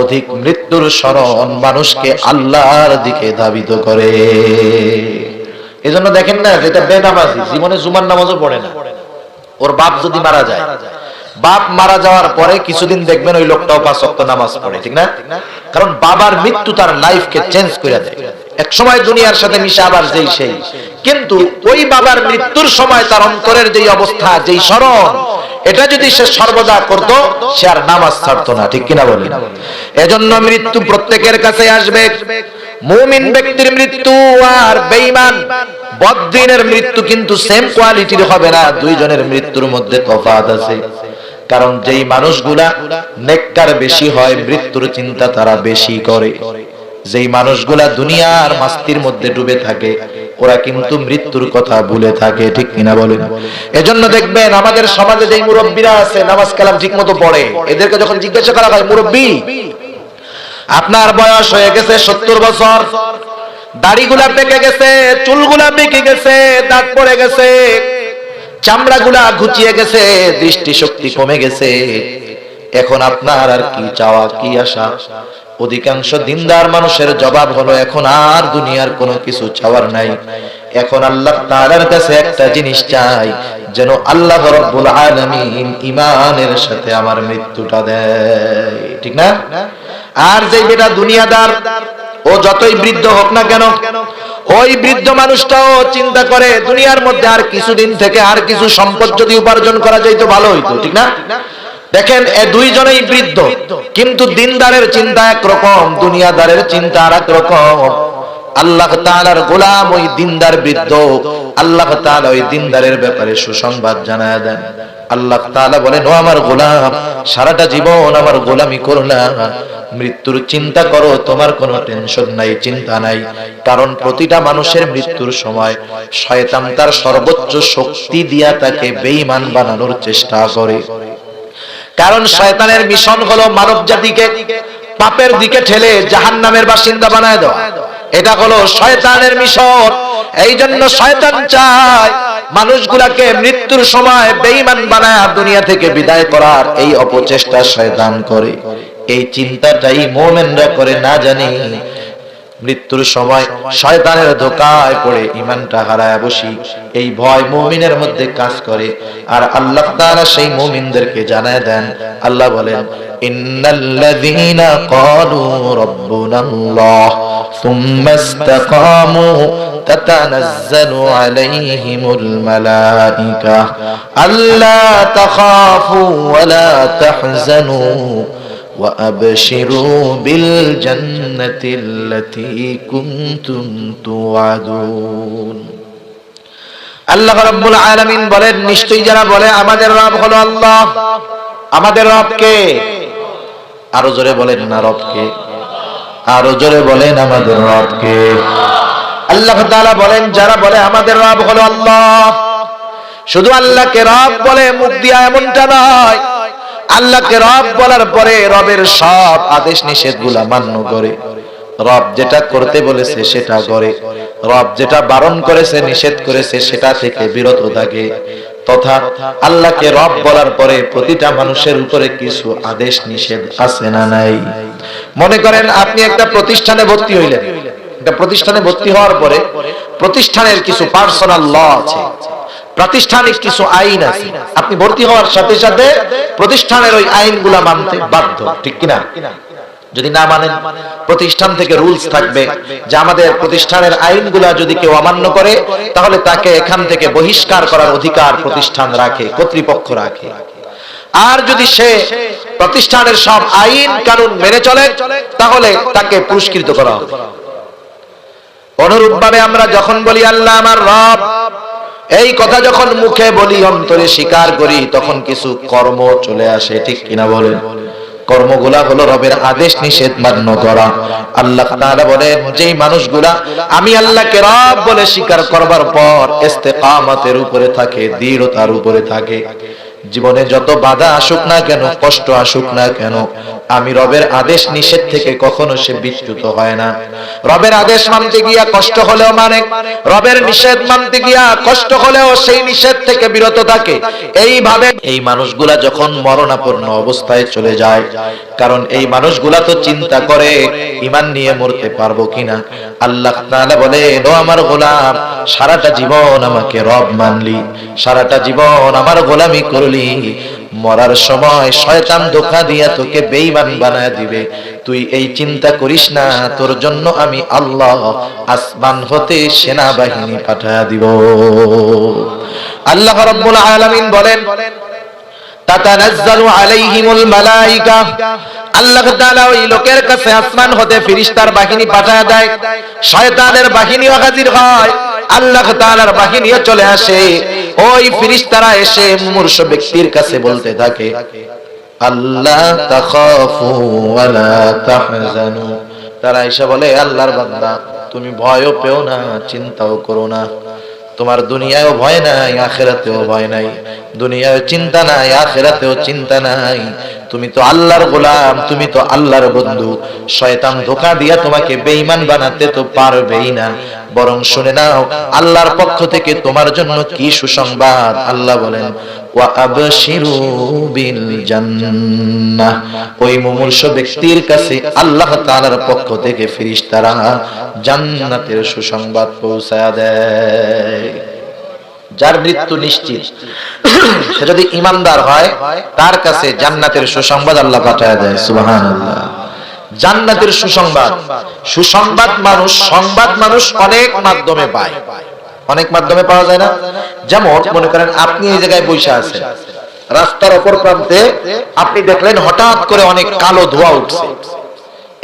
অধিক মৃত্যুর স্মরণ মানুষকে আল্লাহর দিকে ধাবিত করে। এজন্য দেখেন না, যেটা বেনামাজি জীবনে জুমার নামাজও পড়ে না, ওর বাপ যদি মারা যায়, বাপ মারা যাওয়ার পরে কিছুদিন দেখবেন ওই লোকটাও 5 ওয়াক্ত নামাজ পড়ে, ঠিক না? কারণ বাবার মৃত্যু তার লাইফকে চেঞ্জ করে দেয়। এক সময় দুনিয়ার সাথে মিশে আবার যেই সেই, কিন্তু ওই বাবার মৃত্যুর সময় তার অন্তরের যেই অবস্থা, যেই স্মরণ, এটা যদি সে সর্বদা করত, সে আর নামাজ ছাড়তো না, ঠিক কিনা বলেন? এজন্য মৃত্যু প্রত্যেকের কাছে আসবে। মুমিন ব্যক্তির মৃত্যু আর বেঈমান বদ্দিনের মৃত্যু কিন্তু সেম কোয়ালিটির হবে না, দুইজনের মৃত্যুর মধ্যে তফাৎ আছে। কারণ যেই মানুষগুলা নেককার বেশি হয়, মৃত্যুর চিন্তা তারা বেশি করে। যেই মানুষগুলা দুনিয়ার মাস্তির মধ্যে ডুবে থাকে, ওরা কিন্তু মৃত্যুর কথা ভুলে থাকে, ঠিক কিনা বলেন? এজন্য দেখবেন আমাদের সমাজে যেই মুরব্বীরা আছে, নামাজ কালাম ঠিক মতো পড়ে, এদেরকে যখন জিজ্ঞাসা করা হয়, মুরব্বী আপনার বয়স হয়ে গেছে 70 বছর, দাড়িগুলা পেকে গেছে, চুলগুলা পেকে গেছে, দাঁত পড়ে গেছে, চামড়াগুলা ঘুচিয়ে গেছে, দৃষ্টিশক্তি কমে গেছে, এখন আপনার আর কি চাওয়া, কি আশা? অধিকাংশ দিনদার মানুষের জবাব হলো, এখন আর দুনিয়ার কোনো কিছু চাওয়ার নাই, এখন আল্লাহ তাআলার কাছে একটা জিনিস চাই, যেন আল্লাহ রাব্বুল আলামিন ঈমানের সাথে আমার মৃত্যুটা দেয়, ঠিক না? আর যে বেটা দুনিয়াদার, ও যতই বৃদ্ধ হোক না কেন, ওই বৃদ্ধ মানুষটাও চিন্তা করে দুনিয়ার মধ্যে আর কিছুদিন থেকে আর কিছু সম্পদ যদি উপার্জন করা যাইতো ভালো হইতো, ঠিক না? দেখেন এ দুইজনেই বৃদ্ধ, কিন্তু দিনদারের চিন্তা একরকম, দুনিয়াদারের চিন্তা আর এক রকম। আল্লাহ তাআলার গোলাম ওই দিনদার বৃদ্ধ, আল্লাহ তাআলা ওই দিনদারের ব্যাপারে সুসংবাদ জানায় দেন। আল্লাহ তাআলা বলেন, ও আমার গোলাম, সারাটা জীবন আমার গোলামি করলা, মৃত্যুর চিন্তা করো, তোমার কোনো টেনশন নাই, চিন্তা নাই। কারণ প্রতিটা মানুষের মৃত্যুর সময় শয়তান তার সর্বোচ্চ শক্তি দিয়া তাকে বেঈমান বানানোর চেষ্টা করে। কারণ শয়তানের মিশন হলো মানব জাতিকে পাপের দিকে ঠেলে জাহান্নামের বাসিন্দা বানায় দেওয়া, এটা হলো শয়তানের মিশন। এই জন্য শয়তান চায় মানুষগুলাকে মৃত্যুর সময় বেঈমান বানায় দুনিয়া থেকে বিদায় করার এই অপচেষ্টা শয়তান করে। এই চিন্তাটাই মুমিনরা করে না জানি, মৃত্যুর সময় শয়তানের ধোঁকায় পড়ে ঈমানটা হারায় বসি, এই ভয় মুমিনের মধ্যে কাজ করে। আর আল্লাহ তাআলা সেই মুমিনদেরকে জানায় দেন, আল্লাহ বলেন, ইন্নাল্লাযীনা ক্বালু রাব্বুনাল্লাহ সুম্মা ইসতাকামু তাতানাজ্জালু আলাইহিমুল মালায়েকা আল্লা তাখাফু ওয়া লা তাহজানু وَأَبْشِرُوا بِالْجَنَّةِ الَّتِي كُنْتُمْ تُوعَدُونَ। আল্লাহ রাব্বুল আলামিন বলেন, নিশ্চয়ই যারা বলে আমাদের রব হলো আল্লাহ, আমাদের রব কে? আরো জোরে বলেন না, রব কে? আরো জোরে বলেন, আমাদের রব কে? আল্লাহ তাআলা বলেন, যারা বলে আমাদের রব হলো আল্লাহ, শুধু আল্লাহকে রব বলে মুখ দিয়া এমনটা নয়, আল্লাহকে রব বলার পরে রবের সব আদেশ নিষেধগুলা মান্য করে, রব যেটা করতে বলেছে সেটা করে, রব যেটা বারণ করেছে, নিষেধ করেছে, সেটা থেকে বিরত থাকে। তথা আল্লাহকে রব বলার পরে প্রতিটা মানুষের উপরে কিছু আদেশ নিষেধ আছে না নাই? মনে করেন আপনি একটা প্রতিষ্ঠানে ভর্তি হইলেন, একটা প্রতিষ্ঠানে ভর্তি হওয়ার পরে প্রতিষ্ঠানের কিছু পার্সোনাল ল আছে, প্রাতিষ্ঠানিক কিছু আইন আছে, আপনি ভর্তি হওয়ার সাথে সাথে প্রতিষ্ঠানের ওই আইনগুলা মানতে বাধ্য, ঠিক কিনা? যদি না মানেন, প্রতিষ্ঠান থেকে রুলস থাকবে যে আমাদের প্রতিষ্ঠানের আইনগুলা যদি কেউ অমান্য করে তাহলে তাকে এখান থেকে বহিষ্কার করার অধিকার প্রতিষ্ঠান রাখে, কর্তৃপক্ষ রাখে। আর যদি সে প্রতিষ্ঠানের সব আইন কানুন মেনে চলে তাহলে তাকে পুরস্কৃত করা হবে। অনুরূপভাবে আমরা যখন বলি আল্লাহ আমার রব, এই কথা যখন মুখে বলি, অন্তরে স্বীকার করি, তখন কিছু কর্ম চলে আসে, ঠিক কিনা বলেন? কর্মগুলা হলো রবের আদেশ নিষেধ মান্য করা। আল্লাহ তাআলা বলেন, যেই মানুষগুলা আমি আল্লাহকে রব বলে স্বীকার করবার পর ইস্তেকামতের উপরে থাকে, দৃঢ়তার উপরে থাকে, জীবনে যত বাধা আসুক না কেন, কষ্ট আসুক না কেন, আমি রবের আদেশ নিষেধ থেকে কখনো সে বিচ্যুত হয় না। রবের আদেশ মানতে গিয়া কষ্ট হলেও মানে, রবের নিষেধ মানতে গিয়া কষ্ট হলেও সেই নিষেধ থেকে বিরত থাকে। এইভাবে এই মানুষগুলা যখন মরণাপন্ন অবস্থায় চলে যায়, কারণ এই মানুষগুলা তো চিন্তা করে ঈমান নিয়ে মরতে পারবো কিনা। আল্লাহ তাআলা বলে, ও আমার গোলাম, সারাটা জীবন আমাকে রব মানলি, সারাটা জীবন আমার গোলামি করলি, মরার সময় শয়তান ধোঁকা দিয়া তোকে বেঈমান বানায় দিবে। তুই এই চিন্তা করিস না, তোর জন্য আমি আল্লাহ আসমান হতে সেনাবাহিনী পাঠায় দিব। আল্লাহ রাব্বুল আলামিন বলেন, তাতানাজ্জালু আলাইহিমুল মালায়েকা, আল্লাহ তাআলা ওই লোকের কাছে আসমান হতে ফেরেশতার বাহিনী পাঠায় দেয়। শয়তানের বাহিনীও হাজির হয়, আল্লাহ তাআলার বাহিনীও চলে আসে। ওই ফেরেশতারা এসে মুমূর্ষু ব্যক্তির কাছে বলতে থাকে, আল্লাহ তাখাফু ওয়া লা তাহজানু। তারা এসে বলে, আল্লাহর বান্দা, তুমি ভয়ও পেও না, চিন্তাও করো না। তোমার দুনিয়ায়ও ভয় নাই, আখিরাতেও ভয় নাই। দুনিয়ায় চিন্তা নাই, আখিরাতেও চিন্তা নাই। তুমি তো আল্লাহর গোলাম, তুমি তো আল্লাহর বন্ধু। শয়তান ধোঁকা দিয়া তোমাকে বেঈমান বানাতে তো পারবেই না। বরং শুনে নাও, আল্লাহর পক্ষ থেকে তোমার জন্য কি সুসংবাদ। আল্লাহ বলেন, ওয়া আবশিরু বিল জান্নাহ। ওই মুমূর্ষু ব্যক্তির কাছে আল্লাহ তাআলার পক্ষ থেকে ফেরেশতারা জান্নাতের সুসংবাদ পৌঁছায়া দেয়। যার মৃত্যু নিশ্চিত, সে যদি ঈমানদার হয়, তার কাছে জান্নাতের সুসংবাদ আল্লাহ পাঠায় দেয়। সুবহানাল্লাহ। জান্নাতের সুসংবাদ, সুসংবাদ মানুষ, সংবাদ মানুষ অনেক মাধ্যমে পায়। অনেক মাধ্যমে পাওয়া যায় না? যেমন মনে করেন আপনি এই জায়গায় বসে আছেন, রাস্তার অপর প্রান্তে আপনি দেখলেন হঠাৎ করে অনেক কালো ধোঁয়া উঠছে।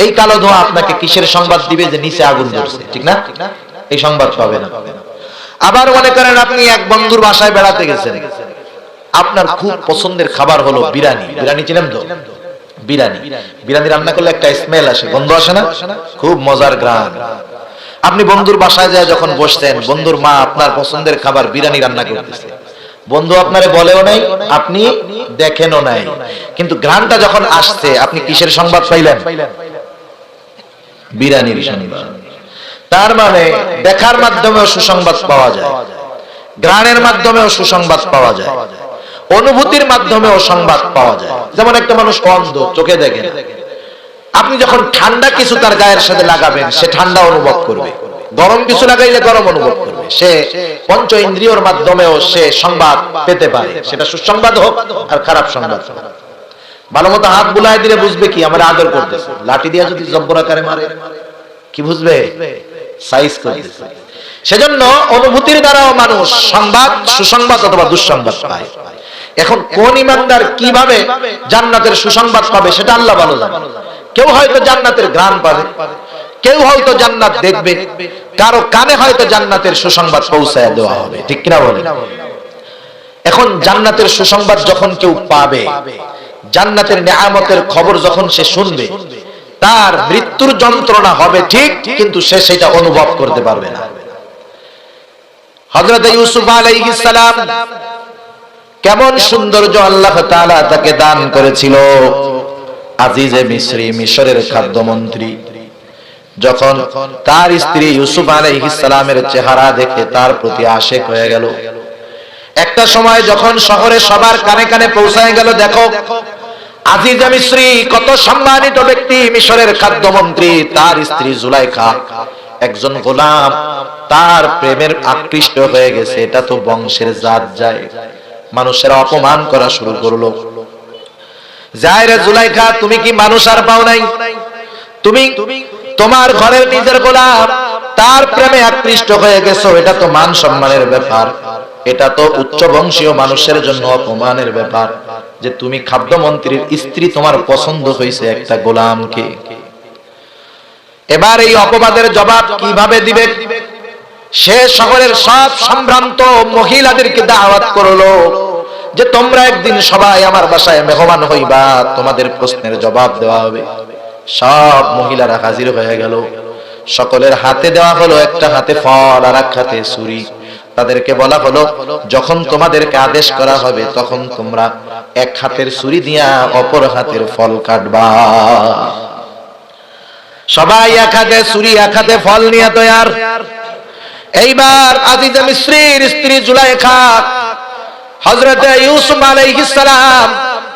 এই কালো ধোঁয়া আপনাকে কিসের সংবাদ দিবে? যে নিচে আগুন ধরছে, ঠিক না? এই সংবাদ পাবে না। আবার মনে করেন আপনি এক বন্ধুর বাসায় বেড়াতে গেছেন, আপনার খুব পছন্দের খাবার হলো বিরিয়ানি। বিরিয়ানি চিনেন তো? বিরিয়ানি, বিরিয়ানি রান্না করলে একটা স্মেল আসে, গন্ধ আসে না? খুব মজার গ্রান। আপনি বন্ধুর বাসায় যায় যখন বসতেন, বন্ধুর মা আপনার পছন্দের খাবার বিরিয়ানি রান্না করতেছে। বন্ধু আপনারে বলেও নাই, আপনি দেখেনও নাই, কিন্তু গ্রানটা যখন আসছে, আপনি কিসের সংবাদ পাইলেন? বিরিয়ানির সংবাদ। তার মানে দেখার মাধ্যমেও সুসংবাদ পাওয়া যায়, গ্রানের মাধ্যমেও সুসংবাদ পাওয়া যায়, অনুভূতির মাধ্যমেও সংবাদ পাওয়া যায়। যেমন একটা মানুষ অন্ধ, চোখে দেখে না, আপনি যখন ঠান্ডা কিছু তার গায়ের সাথে লাগাবেন, সে ঠান্ডা অনুভব করবে। গরম কিছু লাগাইলে গরম অনুভব করবে। সে পঞ্চ ইন্দ্রিয়র মাধ্যমেও সে সংবাদ পেতে পারে, সেটা সুসংবাদ হোক আর খারাপ সংবাদ হোক। ভালো মতো হাত বুলায় দিলে বুঝবে কি আমার আদর করতেছে। লাঠি দিয়ে যদি জব্বর আকারে মারে, কি বুঝবে? সাইজ করতেছে। সেজন্য অনুভূতির দ্বারাও মানুষ সংবাদ, সুসংবাদ অথবা দুঃসংবাদ পায়। এখন কোন ইমানদার কিভাবে জান্নাতের সুসংবাদ পাবে সেটা আল্লাহ ভালো জানে। কেউ হয়তো জান্নাতের ঘ্রাণ পাবে, কেউ হয়তো জান্নাত দেখবে, কারো কানে হয়তো জান্নাতের সুসংবাদ পৌঁছায় দেওয়া হবে, ঠিক কিনা বলেন? এখন জান্নাতের সুসংবাদ যখন কেউ পাবে, জান্নাতের নিয়ামতের খবর যখন সে শুনবে, তার মৃত্যুর যন্ত্রণা হবে ঠিক, কিন্তু সে সেটা অনুভব করতে পারবে না। হযরত ইউসুফ আলাইহিস সালাম কেমন সৌন্দর্য আল্লাহ তাআলা তাকে দান করেছিল। আজিজে মিসরি, মিশরের খাদ্যমন্ত্রী, যখন তার স্ত্রী ইউসুফ আলাইহিস সালামের চেহারা দেখে তার প্রতি আশিক হয়ে গেল। একটা সময় যখন শহরে সবার কানে কানে পৌঁছায় গেল, দেখো আজিজে মিসরি কত সম্মানিত ব্যক্তি, মিশরের খাদ্যমন্ত্রী, তার স্ত্রী জুলাইখা একজন গোলাম, তার প্রেমের আকৃষ্ট হয়ে গেছে। এটা তো বংশের জাত যায়। মানুষেরা অপমান করা শুরু করলো। যায়রে জুলাইখা, তুমি কি মানুষ আর পাও নাই? তুমি তোমার ঘরের নিজের গোলাম, তার প্রেমে আকৃষ্ট হয়ে গেছো। এটা তো মান সম্মানের ব্যাপার, এটা তো উচ্চ বংশীয় মানুষের জন্য অপমানের ব্যাপার যে তুমি খাদ্যমন্ত্রীর স্ত্রী, তোমার পছন্দ হয়েছে একটা গোলামকে। এবার এই অপবাদের জবাব কিভাবে দিবে? সে শহরের সব সম্ভ্রান্ত মহিলাদেরকে দাওয়াত করলো যে তোমরা একদিন সবাই আমার বাসায় মেহমান হইবা, তোমাদের প্রশ্নের জবাব দেওয়া হবে। সব মহিলারা হাজির হয়ে গেল। সকলের হাতে দেওয়া হলো একটা হাতে ফল আর এক হাতে ছুরি। তাদেরকে বলা হলো, যখন তোমাদেরকে আদেশ করা হবে তখন তোমরা এক হাতের ছুরি দিয়া অপর হাতের ফল কাটবা। সবাই এক হাতে ছুরি এক হাতে ফল নিয়ে তৈয়ার। এইবার আজিজে মিসরির স্ত্রী জুলাইখা হযরতে ইউসুফ আলাইহিস সালাম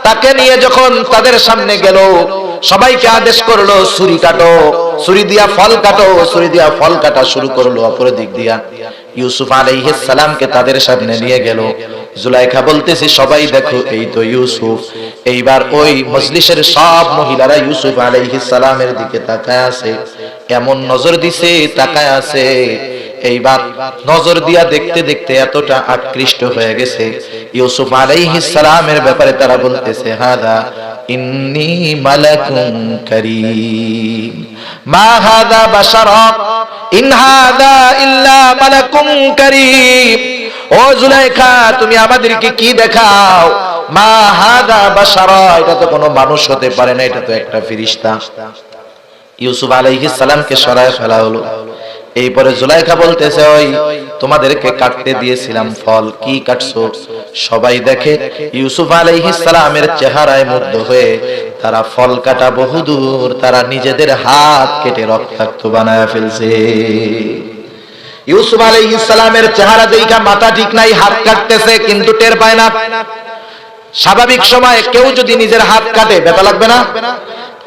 তাকে নিয়ে যখন তাদের সামনে গেল, সবাইকে আদেশ করলো ছুরি কাটো, ছুরি দিয়া ফল কাটো, ছুরি দিয়া ফল কাটা শুরু করলো। অপর দিক দিয়া ইউসুফ আলাইহিস সালামকে তাদের সামনে নিয়ে গেল। জুলাইখা বলতেছে, সবাই দেখো এই তো ইউসুফ। এইবার ওই মজলিসের সব মহিলারা ইউসুফ আলাইহিস সালামের দিকে তাকায় আছে, এমন নজর দিছে তাকায় আছে। এইবার নজর দিয়া দেখতে দেখতে এতটা আকৃষ্ট হয়ে গেছে ইউসুফ আলাইহিস সালামের ব্যাপারে, তারা বলতেছে, হাদা ইন্নী মালাকুন কারীম মা হাদা বাশারা ইন হাদা ইল্লা মালাকুন কারীম। ও জুলাইখা, তুমি আমাদেরকে কি দেখাও? মা হাদা বাশারা, এটা তো কোনো মানুষ হতে পারে না, এটা তো একটা ফেরেশতা। ইউসুফ আলাইহিস সালামকে সরায় ফেলা হলো। এইপরে জুলাইখা বলতেছে, ওই তোমাদেরকে কাটতে দিয়েছিলাম ফল, কি কাটছো? সবাই দেখে ইউসুফ আলাইহিস সালামের চেহারায় মুগ্ধ হয়ে তারা ফল কাটা বহুদূর, তারা নিজেদের হাত কেটে রক্তাক্ত বানায় ফেলছে। ইউসুফ আলাইহিস সালামের চেহারা দেখা মাথা ঠিক নাই, হাত কাটতেছে কিন্তু টের পায় না। স্বাভাবিক সময়ে কেউ যদি নিজের হাত কাটে ব্যথা লাগবে না?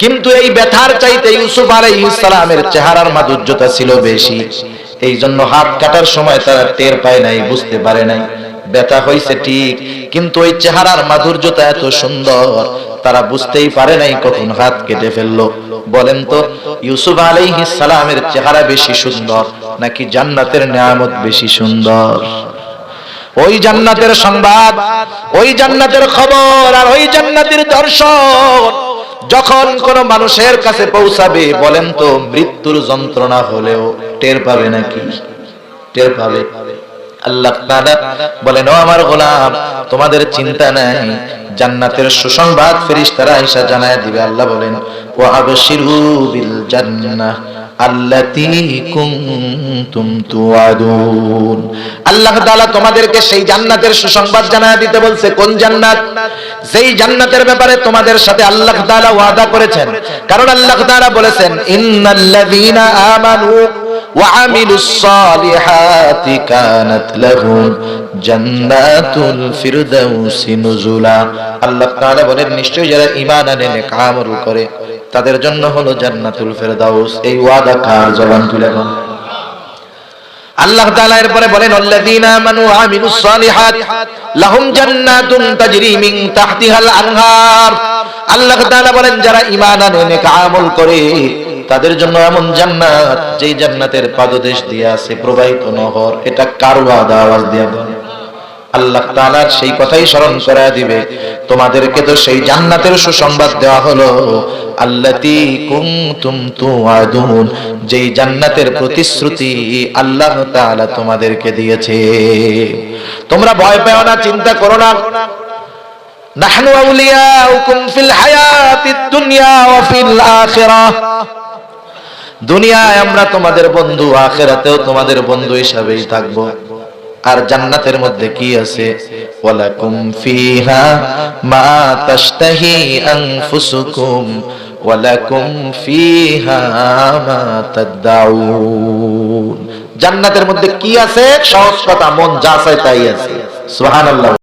কিন্তু এই ব্যথার চাইতে ইউসুফ আলাইহিস সালামের চেহারার মাধুর্যতা ছিল বেশি। এই জন্য হাত কাটার সময় তারা টের পায় নাই, বুঝতে পারে নাই। ব্যথা হইছে ঠিক, কিন্তু ওই চেহারার মাধুর্যতা এত সুন্দর, তারা বুঝতেই পারে নাই কখন হাত কেটে ফেললো। বলেন তো, ইউসুফ আলাইহিস সালামের চেহারা বেশি সুন্দর নাকি জান্নাতের নিয়ামত বেশি সুন্দর? ওই জান্নাতের সংবাদ, ওই জান্নাতের খবর আর ওই জান্নাতের দর্শন যখন কোন মানুষের কাছে পৌঁছাবে, বলেন তো মৃত্যুর যন্ত্রণা হলেও টের পাবে নাকি? টের পাবে। আল্লাহ তাআলা বলেন, ও আমার গোলাম, তোমাদের চিন্তা নাই, জান্নাতের সুসংবাদ ফেরেশতারা আয়েশা জানায় দিবে। আল্লাহ বলেন, ওয়া আবশিরু বিল জান্নাহ আল্লাতী কুনতুম তুআদুন। আল্লাহ তাআলা তোমাদেরকে সেই জান্নাতের সুসংবাদ জানায় দিতে বলছে। কোন জান্নাত? যেই জান্নাতের ব্যাপারে তোমাদের সাথে আল্লাহ তাআলা ওয়াদা করেছেন। কারণ আল্লাহ তাআলা বলেছেন, ইন্নাল্লাযীনা আমানু ওয়া আমিলুস সালিহাতি কানাত লাহুম জান্নাতুল ফিরদাউসি নুজুলা। আল্লাহ তাআলা বলেন, নিশ্চয়ই যারা ঈমান আনে নেক আমল করে তাদের জন্য হলো জান্নাতুল ফিরদাউস। এই ওয়াদা কার? জবান তুলে বলেন। আল্লাহ তাআলা এরপরে বলেন, আল্লাযীনা আমানু ওয়া আমিলুস সালিহাত লাহুম জান্নাতুন তাজরি মিন তাহতিহাল আনহার। আল্লাহ তাআলা বলেন, যারা ঈমান আনে নেক আমল করে তাদের জন্য এমন জান্নাত, যেই জান্নাতের পাদদেশ দিয়ে আছে প্রবাহিত নহর। এটা কার ওয়াদা? আওয়াজ দিয়ে বলেন। আল্লাহ তাআলার সেই কথাই স্মরণ করায় দিবে, তোমাদেরকে তো সেই জান্নাতের সুসংবাদ দেওয়া হলো, আল্লাতী কুনতুম তুআদুন, যেই জান্নাতের প্রতিশ্রুতি আল্লাহ তাআলা তোমাদেরকে দিয়েছে। তোমরা ভয় পেও না, চিন্তা করো না। নাহনু আউলিয়াউকুম ফিল হায়াতিদ দুনিয়া ওয়া ফিল আখিরাহ। দুনিয়ায় আমরা তোমাদের বন্ধু, আখিরাতেও তোমাদের বন্ধু হিসেবেই থাকবো। আর জান্নাতের মধ্যে কি আছে? ওয়ালাকুম ফিহা মা তাশতাহি আনফুসুকুম ওয়ালাকুম ফিহা মা তাদউন। জান্নাতের মধ্যে কি আছে? সহজ কথা, মন যা চায় তাই আছে। সুবহানাল্লাহ।